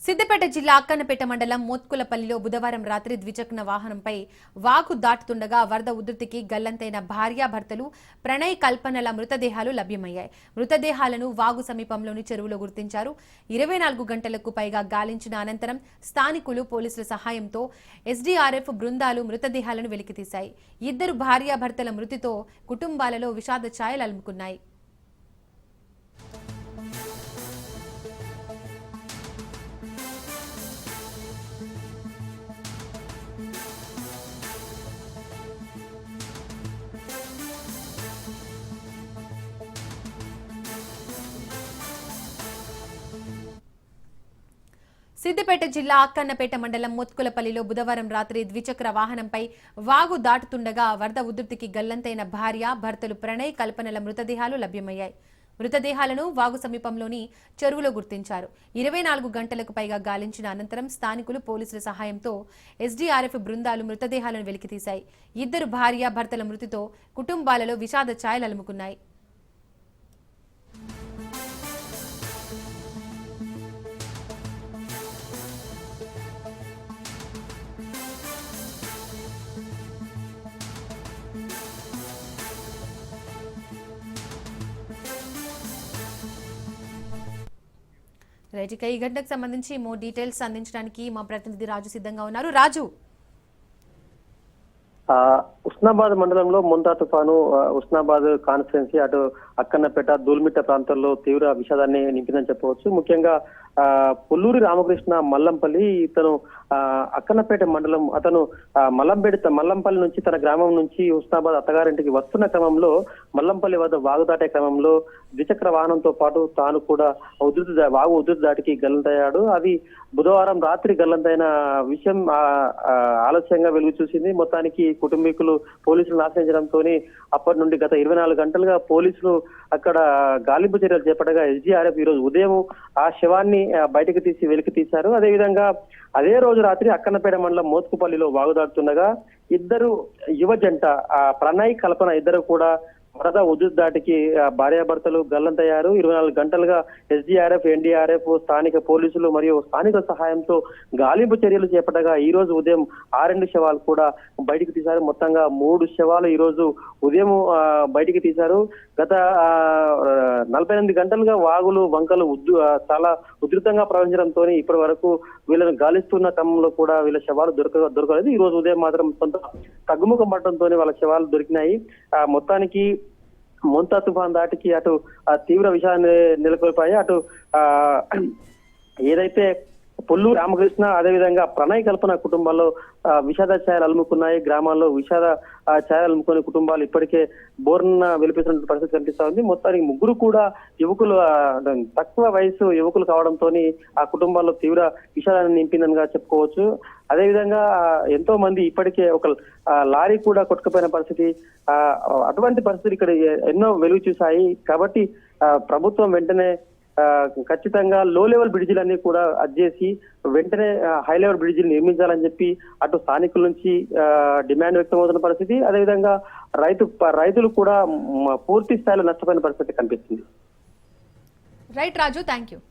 సిద్దిపేట జిల్లా అక్కన్నపేట మండలం మోత్కులపల్లిలో బుధవారం రాత్రి ద్విచక్ర వాహనంపై వాగు దాటుతుండగా వరద ఉధృతికి గల్లంతైన భార్యాభర్తలు ప్రణయ్ కల్పనల మృతదేహాలు లభ్యమయ్యాయి. మృతదేహాలను వాగు సమీపంలోని చెరువులో గుర్తించారు. 24 గంటలకు పైగా గాలించిన అనంతరం స్థానికులు పోలీసుల సహాయంతో ఎస్డీఆర్ఎఫ్ బృందాలు మృతదేహాలను వెలికితీశాయి. ఇద్దరు భార్యాభర్తల మృతితో కుటుంబాలలో విషాద ఛాయలు అలుముకున్నాయి. సిద్దిపేట జిల్లా అక్కన్నపేట మండలం మోత్కులపల్లిలో బుధవారం రాత్రి ద్విచక్ర వాహనంపై వాగు దాటుతుండగా వరద ఉధృతికి గల్లంతైన భార్య భర్తలు ప్రణయ్ కల్పనల మృతదేహాలు లభ్యమయ్యాయి. మృతదేహాలను వాగు సమీపంలోని చెరువులో గుర్తించారు. 24 గంటలకు పైగా గాలించిన అనంతరం స్థానికులు పోలీసుల సహాయంతో ఎస్డీఆర్ఎఫ్ బృందాలు మృతదేహాలను వెలికితీశాయి. ఇద్దరు భార్య భర్తల మృతితో కుటుంబాలలో విషాద ఛాయలు అలుముకున్నాయి. రైట్, ఇక ఈ ఘటనకు సంబంధించి మోర్ డీటెయిల్స్ అందించడానికి మా ప్రతినిధి రాజు సిద్ధంగా ఉన్నారు. రాజు, ఉస్నాబాద్ మండలంలో మొంతా తుఫాను ఉస్నాబాద్ కాన్స్టిట్యున్సీ అటు అక్కన్నపేట దూల్మిట్ట ప్రాంతాల్లో తీవ్ర విషాదాన్ని నింపిందని చెప్పవచ్చు. ముఖ్యంగా పుల్లూరి రామకృష్ణ మల్లంపల్లి ఇతను అక్కన్నపేట మండలం అతను మల్లంపల్లి నుంచి తన గ్రామం నుంచి ఉస్నాబాద్ అత్తగారింటికి వస్తున్న క్రమంలో మల్లంపల్లి వద్ద వాగు దాటే క్రమంలో ద్విచక్ర వాహనంతో పాటు తాను కూడా వాగు ఉధృతి దాటికి గల్లంతయ్యాడు. అది బుధవారం రాత్రి గల్లంతైన విషయం ఆలస్యంగా వెలుగు చూసింది. మొత్తానికి కుటుంబీకులు పోలీసులను ఆశ్రయించడంతో అప్పటి నుండి గత 24 గంటలుగా పోలీసులు అక్కడ గాలింపు చర్యలు చేపట్టగా ఎస్డీఆర్ఎఫ్ ఈ రోజు ఉదయం ఆ శవాన్ని బయటకు తీసి వెలికి తీశారు. అదేవిధంగా అదే రోజు రాత్రి అక్కన్నపేట మండలం మోత్కుపల్లిలో వాగుదాటుతుండగా ఇద్దరు యువ జంట ప్రణయ్ కల్పన ఇద్దరు కూడా వరద ఉధృతి దాటికి భార్యాభర్తలు గల్లంతయ్యారు. 24 గంటలుగా ఎస్డీఆర్ఎఫ్ ఎన్డీఆర్ఎఫ్ స్థానిక పోలీసులు మరియు స్థానికుల సహాయంతో గాలింపు చర్యలు చేపట్టగా ఈ రోజు ఉదయం 6 శవాలు కూడా బయటికి తీశారు. మొత్తంగా 3 శవాలు ఈ రోజు ఉదయం బయటికి తీశారు. గత 48 గంటలుగా వాగులు వంకలు చాలా ఉధృతంగా ప్రవహించడంతో ఇప్పటి వరకు వీళ్ళను గాలిస్తున్న క్రమంలో కూడా వీళ్ళ శవాలు దొరకలేదు. ఈ రోజు ఉదయం మాత్రం కొంత తగ్గుముఖం పడటంతో వాళ్ళ శవాలు దొరికినాయి. మొత్తానికి మొంతా తుఫాన్ దాటికి అటు తీవ్ర విషయాన్ని నెలకొల్పాయి. అటు ఏదైతే పుల్లూరు రామకృష్ణ అదేవిధంగా ప్రణయ్ కల్పన కుటుంబాల్లో విషాద ఛాయలు అలుముకున్నాయి. గ్రామాల్లో విషాద ఛాయలు అలుముకునే కుటుంబాలు ఇప్పటికే బోర్న వెలిపిస్తున్న పరిస్థితి కనిపిస్తా ఉంది. మొత్తానికి ముగ్గురు కూడా యువకులు, తక్కువ వయసు యువకులు కావడంతో ఆ కుటుంబాల్లో తీవ్ర విషాదాన్ని నింపిందనిగా చెప్పుకోవచ్చు. అదేవిధంగా ఎంతో మంది ఇప్పటికే ఒక లారీ కూడా కొట్టుకుపోయిన పరిస్థితి, అటువంటి పరిస్థితులు ఇక్కడ ఎన్నో వెలుగు చూశాయి. కాబట్టి ప్రభుత్వం వెంటనే ఖచ్చితంగా లో లెవెల్ బ్రిడ్జిలన్నీ కూడా అడ్జేసి వెంటనే హై లెవెల్ బ్రిడ్జిలు నిర్మించాలని చెప్పి అటు స్థానికుల నుంచి డిమాండ్ వ్యక్తమవుతున్న పరిస్థితి. అదేవిధంగా రైతులు కూడా పూర్తి స్థాయిలో నష్టపోయిన పరిస్థితి కనిపిస్తుంది. Right Raju, thank you.